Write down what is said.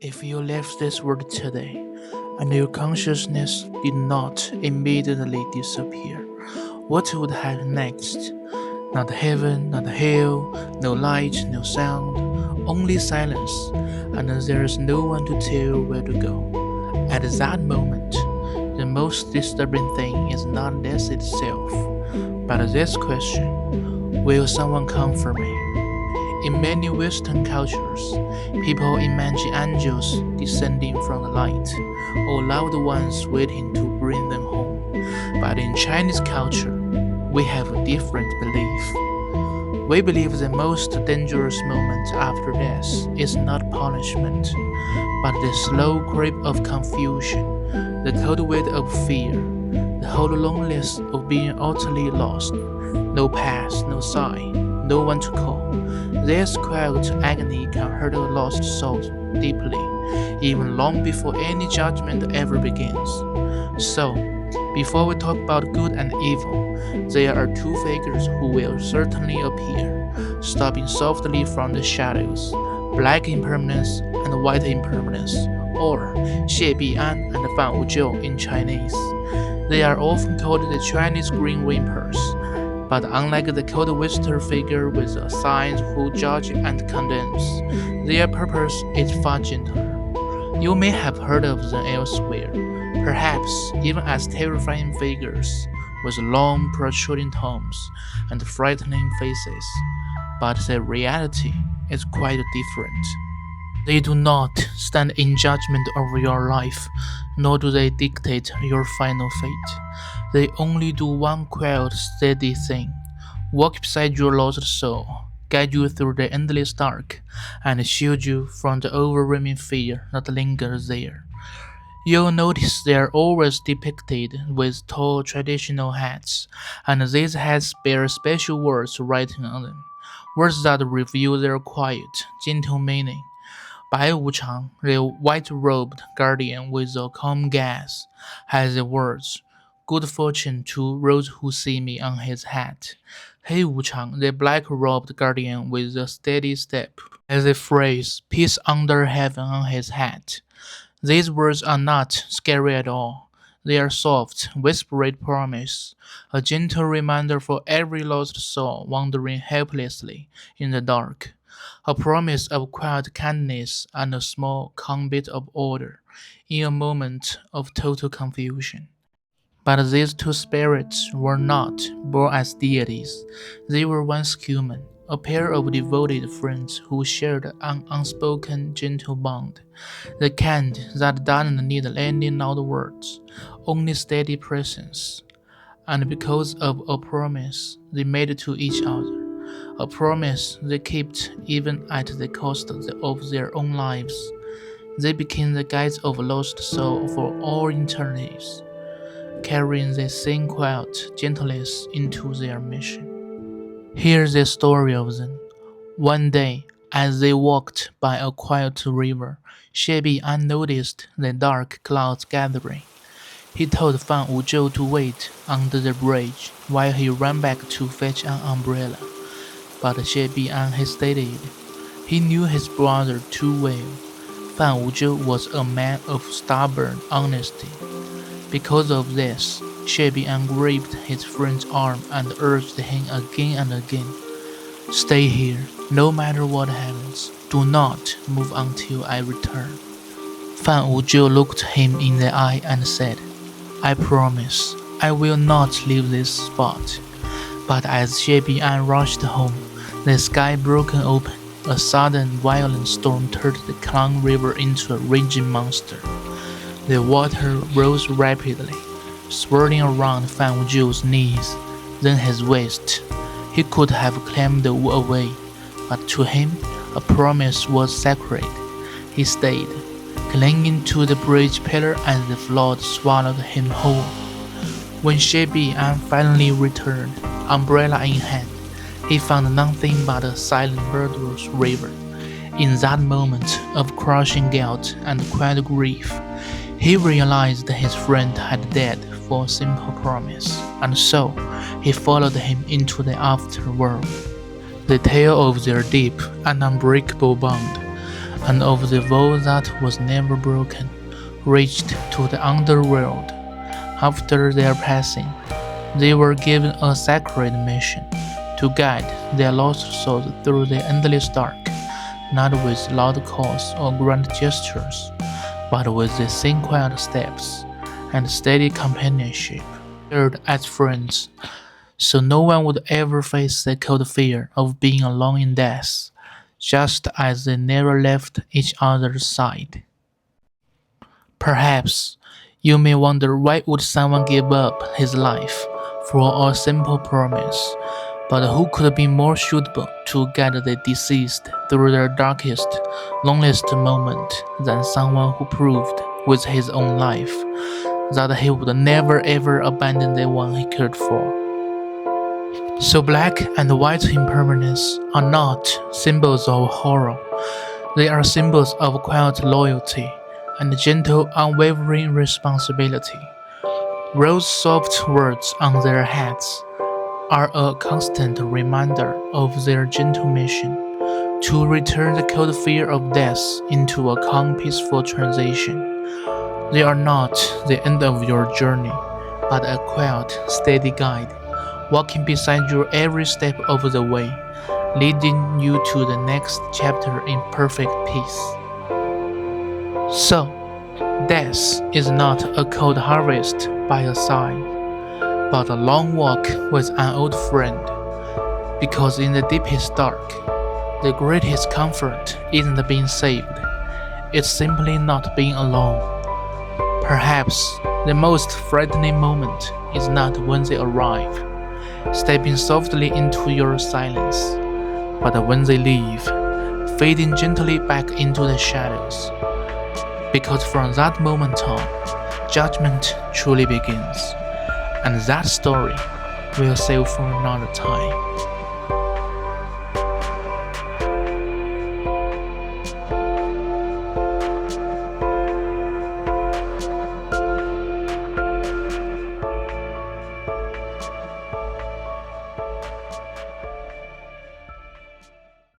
If you left this world today, and your consciousness did not immediately disappear, what would happen next? Not heaven, not hell, no light, no sound, only silence, and there is no one to tell where to go. At that moment, the most disturbing thing is not death itself, but this question: will someone come for me? In many Western cultures, people imagine angels descending from the light, or loved ones waiting to bring them home. But in Chinese culture, we have a different belief. We believe the most dangerous moment after death is not punishment, but the slow creep of confusion, the cold weight of fear, the whole loneliness of being utterly lost. No path, no sign, no one to call. This quiet agony can hurt a lost soul deeply, even long before any judgment ever begins. So, before we talk about good and evil, there are two figures who will certainly appear, stopping softly from the shadows: black impermanence and white impermanence, or Xie Bian and Fan Wuzhou in Chinese. They are often called the Chinese Green Reapers. But unlike the cold Western figure with a sign who judge and condemns, their purpose is far gentler. You may have heard of them elsewhere, perhaps even as terrifying figures with long protruding tongues and frightening faces, but their reality is quite different. They do not stand in judgment over your life, nor do they dictate your final fate. They only do one quiet, steady thing: walk beside your lost soul, guide you through the endless dark, and shield you from the overwhelming fear that lingers there. You'll notice they are always depicted with tall traditional hats, and these hats bear special words written on them, words that reveal their quiet, gentle meaning. Bai Wuchang, the white-robed guardian with a calm gaze, has the words "Good fortune to those who see me" on his hat. Hei Wuchang, the black-robed guardian with a steady step, has the phrase "Peace under heaven" on his hat. These words are not scary at all. They are soft, whispered promise, a gentle reminder for every lost soul wandering helplessly in the dark. A promise of quiet kindness and a small, calm bit of order in a moment of total confusion. But these two spirits were not born as deities. They were once human, a pair of devoted friends who shared an unspoken gentle bond, the kind that doesn't need any loud words, only steady presence. And because of a promise they made to each other, a promise they kept even at the cost of their own lives, they became the guides of a lost soul for all eternities, carrying the same quiet gentleness into their mission. Here's the story of them. One day, as they walked by a quiet river, Xie unnoticed the dark clouds gathering. He told Fan Wuzhou to wait under the bridge while he ran back to fetch an umbrella. But Xie Bian hesitated. He knew his brother too well. Fan Wuzhou was a man of stubborn honesty. Because of this, Xie Bian gripped his friend's arm and urged him again and again. "Stay here, no matter what happens. Do not move until I return." Fan Wuzhou looked him in the eye and said, "I promise, I will not leave this spot." But as Xie Bian rushed home, the sky broke open. A sudden violent storm turned the Klang River into a raging monster. The water rose rapidly, swirling around Fan Wuzhou's knees, then his waist. He could have climbed away, but to him, a promise was sacred. He stayed, clinging to the bridge pillar as the flood swallowed him whole. When Xie Bian finally returned, umbrella in hand, he found nothing but a silent, murderous river. In that moment of crushing guilt and quiet grief, he realized his friend had died for a simple promise, and so he followed him into the afterworld. The tale of their deep and unbreakable bond, and of the vow that was never broken, reached to the underworld. After their passing, they were given a sacred mission to guide their lost souls through the endless dark, not with loud calls or grand gestures, but with the same quiet steps and steady companionship, shared as friends, so no one would ever face the cold fear of being alone in death, just as they never left each other's side. Perhaps you may wonder why would someone give up his life for a simple promise, but who could be more suitable to guide the deceased through their darkest, loneliest moment than someone who proved with his own life that he would never ever abandon the one he cared for. So black and white impermanence are not symbols of horror. They are symbols of quiet loyalty and gentle, unwavering responsibility. Rose soft words on their heads are a constant reminder of their gentle mission to return the cold fear of death into a calm, peaceful transition. They are not the end of your journey, but a quiet, steady guide, walking beside you every step of the way, leading you to the next chapter in perfect peace. So, death is not a cold harvest by your side, but a long walk with an old friend, because in the deepest dark, the greatest comfort isn't being saved, it's simply not being alone. Perhaps the most frightening moment is not when they arrive, stepping softly into your silence, but when they leave, fading gently back into the shadows. Because from that moment on, judgment truly begins, and that story we'll save for another time.